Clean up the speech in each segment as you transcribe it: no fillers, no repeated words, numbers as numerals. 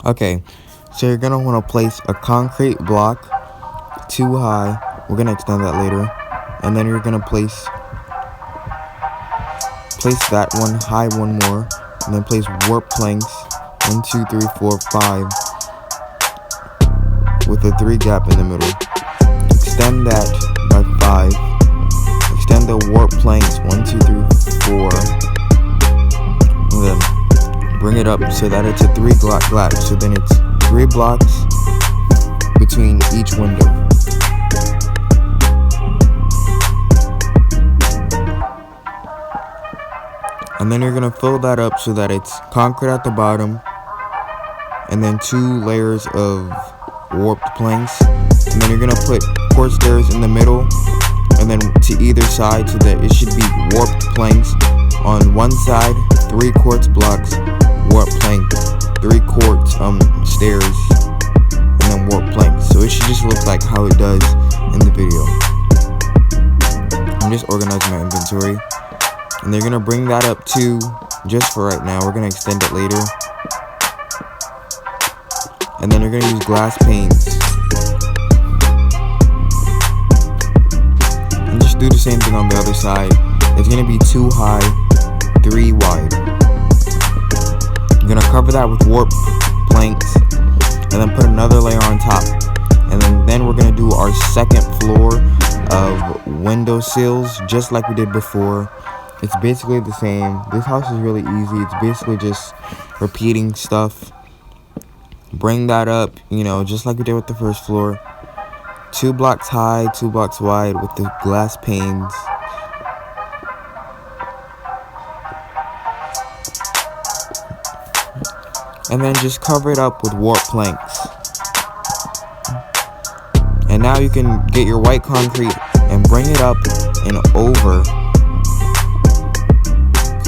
Okay, so you're gonna want to place a concrete block too high. We're gonna extend that later, and then you're gonna place that one high, one more, and then place warp planks 1, 2, 3, 4, 5 with a 3 gap in the middle. Extend that by 5. Extend the warp planks 1, 2, 3, 4, and then bring it up so that it's a 3 block gap. So then it's 3 blocks between each window. And then you're gonna fill that up so that it's concrete at the bottom, and then 2 layers of warped planks, and then you're gonna put quartz stairs in the middle, and then to either side, so that it should be warped planks on one side, 3 quartz blocks, warped plank, 3 quartz stairs, and then warped planks. So it should just look like how it does in the video. I'm just organizing my inventory. And they're gonna bring that up too, just for right now. We're gonna extend it later. And then you're gonna use glass panes. And just do the same thing on the other side. It's gonna be 2 high, 3 wide. You're gonna cover that with warp planks, and then put another layer on top. And then we're gonna do our second floor of window sills, just like we did before. It's basically the same. This house is really easy. It's basically just repeating stuff. Bring that up, just like we did with the first floor. 2 blocks high, 2 blocks wide with the glass panes. And then just cover it up with warp planks. And now you can get your white concrete and bring it up and over,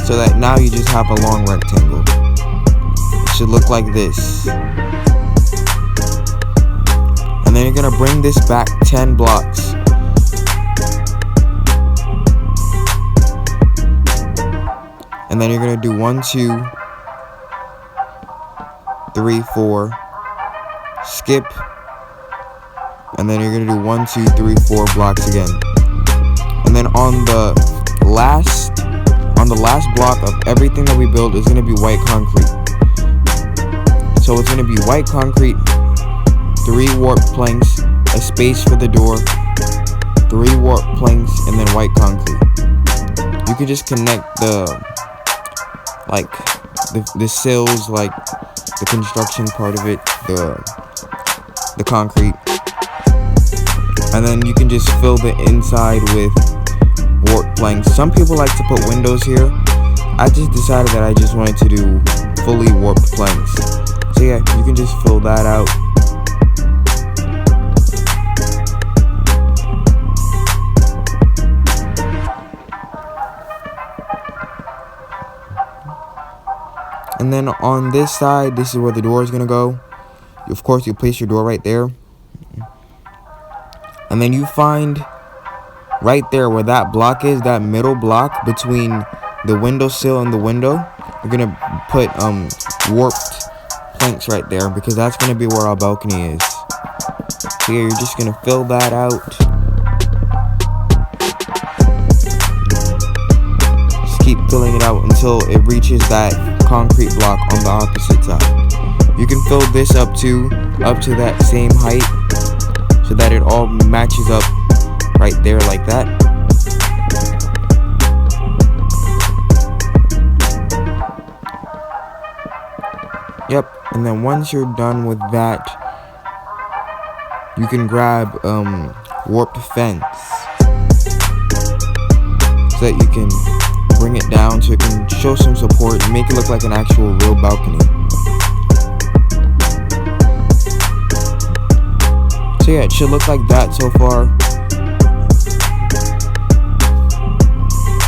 so that now you just have a long rectangle. It should look like this. And then you're gonna bring this back 10 blocks. And then you're gonna do 1, 2, 3, 4, skip, and then you're gonna do 1, 2, 3, 4 blocks again. And then on the last block of everything that we build is going to be white concrete. So it's going to be white concrete, 3 warp planks, a space for the door, 3 warp planks, and then white concrete. You can just connect the sills, like the construction part of it, the concrete, and then you can just fill the inside with warp planks. Some people like to put windows here. I just decided that I just wanted to do fully warped planks. So yeah, you can just fill that out. And then on this side, this is where the door is gonna go. Of course, you place your door right there. And then you find right there where that block is, that middle block between the windowsill and the window, you're gonna put warped planks right there, because that's gonna be where our balcony is. So yeah, you're just gonna fill that out. Just keep filling it out until it reaches that concrete block on the opposite side. You can fill this up to that same height, so that it all matches up right there like that. Yep, and then once you're done with that, you can grab warped fence, so that you can bring it down so it can show some support and make it look like an actual real balcony. So yeah, it should look like that so far.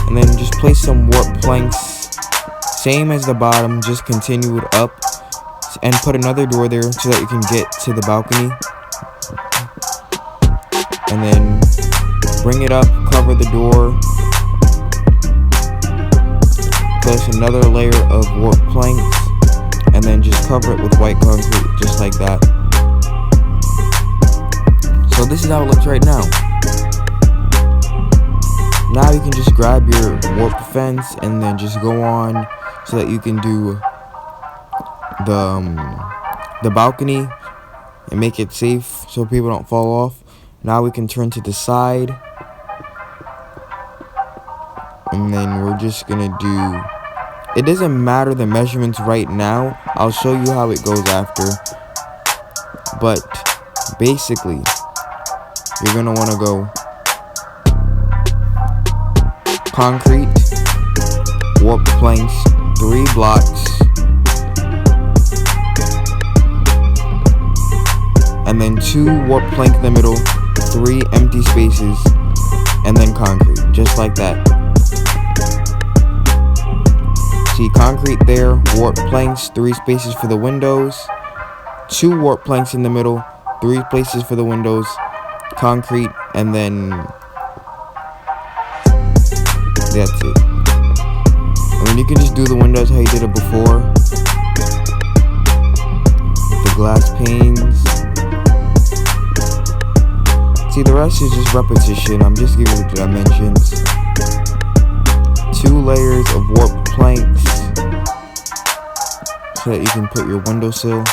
And then just place some warp planks, same as the bottom, just continue it up, and put another door there so that you can get to the balcony. And then bring it up, cover the door, place another layer of warp planks, and then just cover it with white concrete, just like that. So this is how it looks right now. Now you can just grab your warped fence and then just go on so that you can do the balcony and make it safe so people don't fall off. Now we can turn to the side, and then we're just gonna do, it doesn't matter the measurements right now, I'll show you how it goes after, but basically you're gonna want to go concrete, warped planks, 3 blocks, and then 2 warped plank in the middle, 3 empty spaces, and then concrete, just like that. See, concrete there, warped planks, 3 spaces for the windows, 2 warped planks in the middle, 3 places for the windows, concrete, and then that's it. And then you can just do the windows how you did it before, with the glass panes. See, the rest is just repetition. I'm just giving you the dimensions. 2 layers of warped planks so that you can put your windowsill.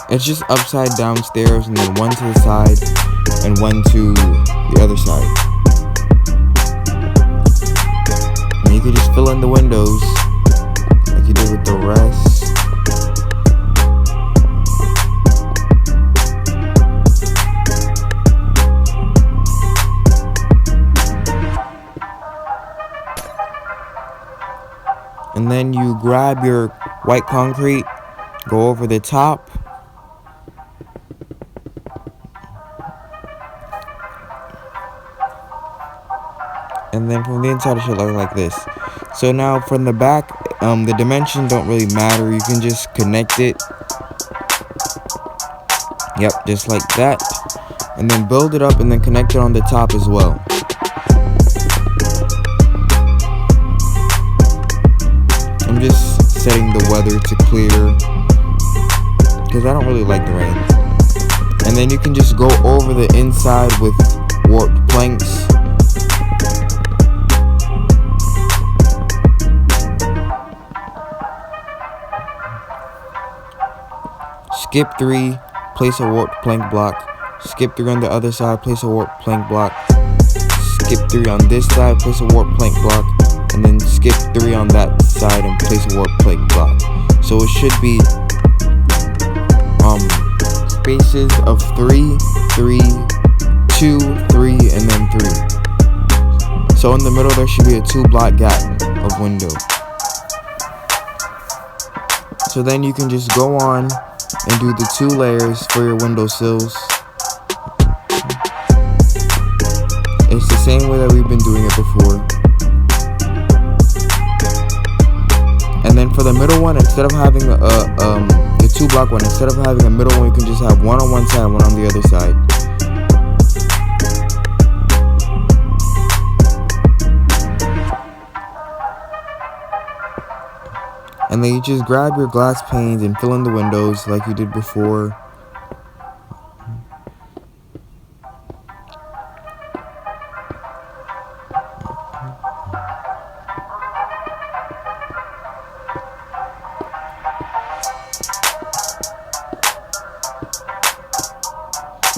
It's just upside down stairs, and then 1 to the side and 1 to the other side. And you can just fill in the windows like you did with the rest. And then you grab your white concrete, go over the top, and then from the inside it should look like this. So now from the back, the dimensions don't really matter, you can just connect it. Yep, just like that. And then build it up and then connect it on the top as well. I'm just setting the weather to clear because I don't really like the rain. And then you can just go over the inside with warped planks. Skip 3, place a warped plank block. Skip 3 on the other side, place a warped plank block. Skip 3 on this side, place a warped plank block. And then skip 3 on that side and place a warped plank block. So it should be spaces of 3, 3, 2, 3, and then 3. So in the middle there should be a 2-block gap of window. So then you can just go on and do the 2 layers for your windowsills. It's the same way that we've been doing it before. And then for the middle one, instead of having the 2-block one, instead of having a middle one, you can just have 1 on one side, 1 on the other side. And then you just grab your glass panes and fill in the windows like you did before.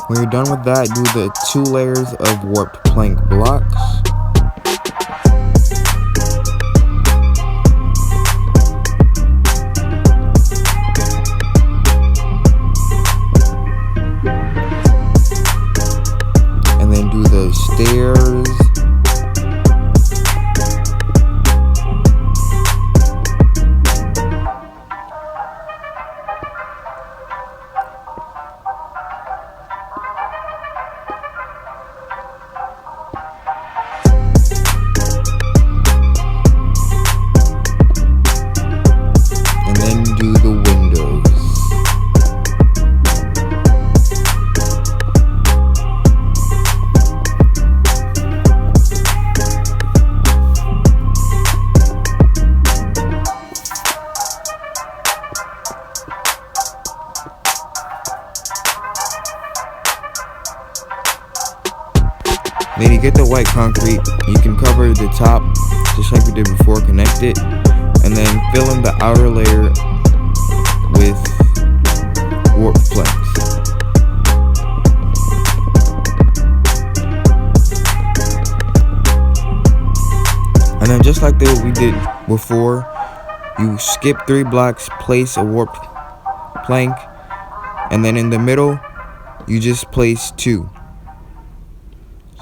When you're done with that, do the 2 layers of warped plank blocks. And then do the stairs. get the white concrete, you can cover the top just like we did before, connect it, and then fill in the outer layer with warp planks. And then just like we did before, you skip 3 blocks, place a warp plank, and then in the middle you just place 2.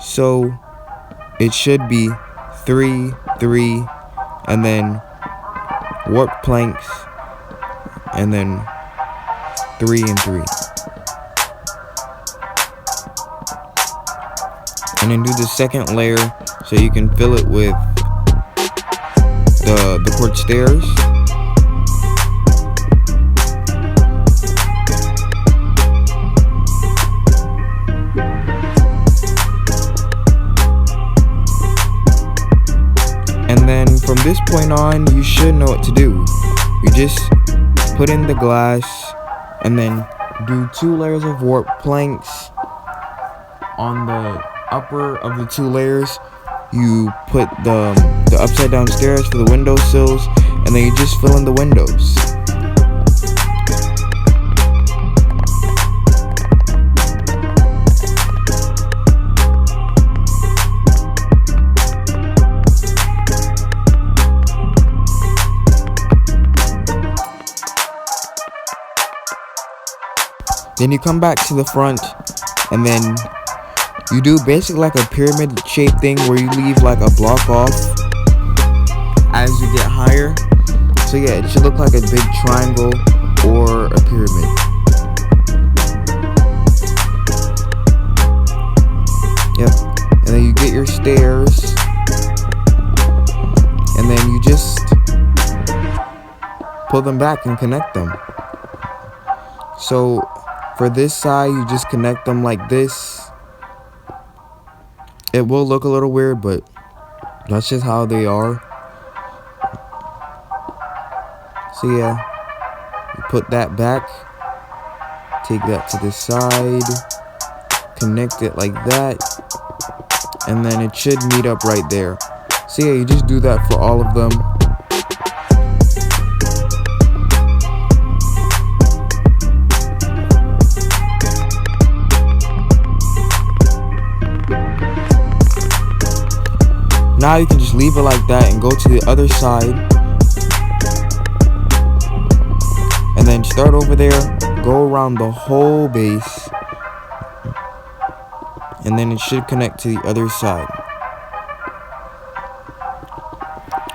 So it should be 3, 3, and then warp planks, and then 3 and 3. And then do the second layer so you can fill it with the quartz stairs. And then from this point on, you should know what to do. You just put in the glass and then do 2 layers of warp planks. On the upper of the 2 layers, you put the upside down stairs for the window sills, and then you just fill in the windows. Then you come back to the front, and then you do basically like a pyramid shaped thing where you leave like a block off as you get higher. So yeah, it should look like a big triangle or a pyramid. Yep. And then you get your stairs, and then you just pull them back and connect them. So for this side, you just connect them like this. It will look a little weird, but that's just how they are. So yeah, you put that back, take that to the side, connect it like that, and then it should meet up right there. So yeah, you just do that for all of them. Now you can just leave it like that and go to the other side, and then start over there, go around the whole base, and then it should connect to the other side.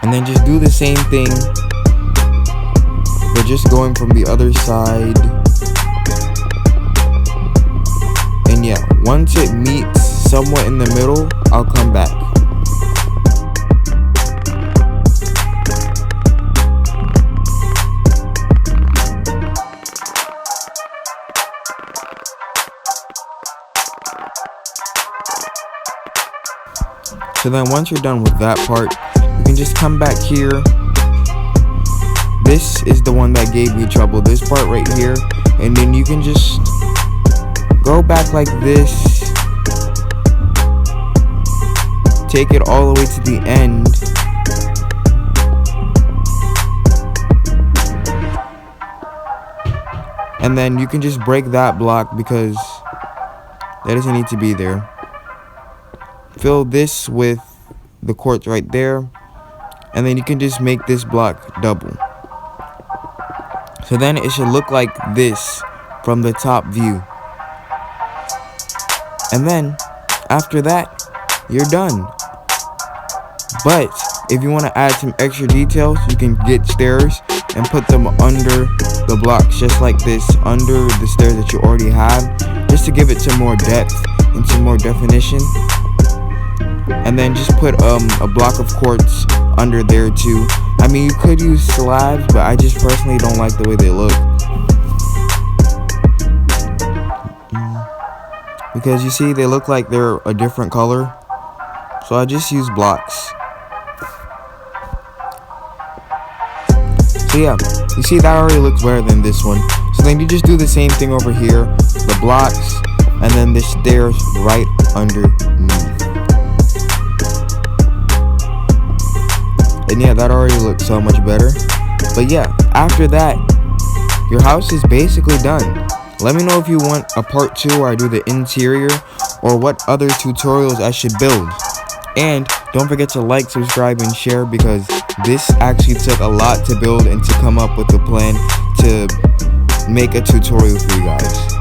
And then just do the same thing, but just going from the other side. And yeah, once it meets somewhat in the middle, I'll come back. So then once you're done with that part, you can just come back here. This is the one that gave me trouble, this part right here. And then you can just go back like this, take it all the way to the end, and then you can just break that block because that doesn't need to be there. Fill this with the quartz right there, and then you can just make this block double. So then it should look like this from the top view. And then after that, you're done. But if you want to add some extra details, you can get stairs and put them under the blocks, just like this, under the stairs that you already have, just to give it some more depth and some more definition. And then just put a block of quartz under there too. I mean, you could use slabs, but I just personally don't like the way they look. Because you see, they look like they're a different color. So I just use blocks. So yeah, you see that already looks better than this one. So then you just do the same thing over here. The blocks, and then the stairs right underneath. And yeah, that already looks so much better. But yeah, after that, your house is basically done. Let me know if you want a part 2 where I do the interior, or what other tutorials I should build. And don't forget to like, subscribe, and share, because this actually took a lot to build and to come up with a plan to make a tutorial for you guys.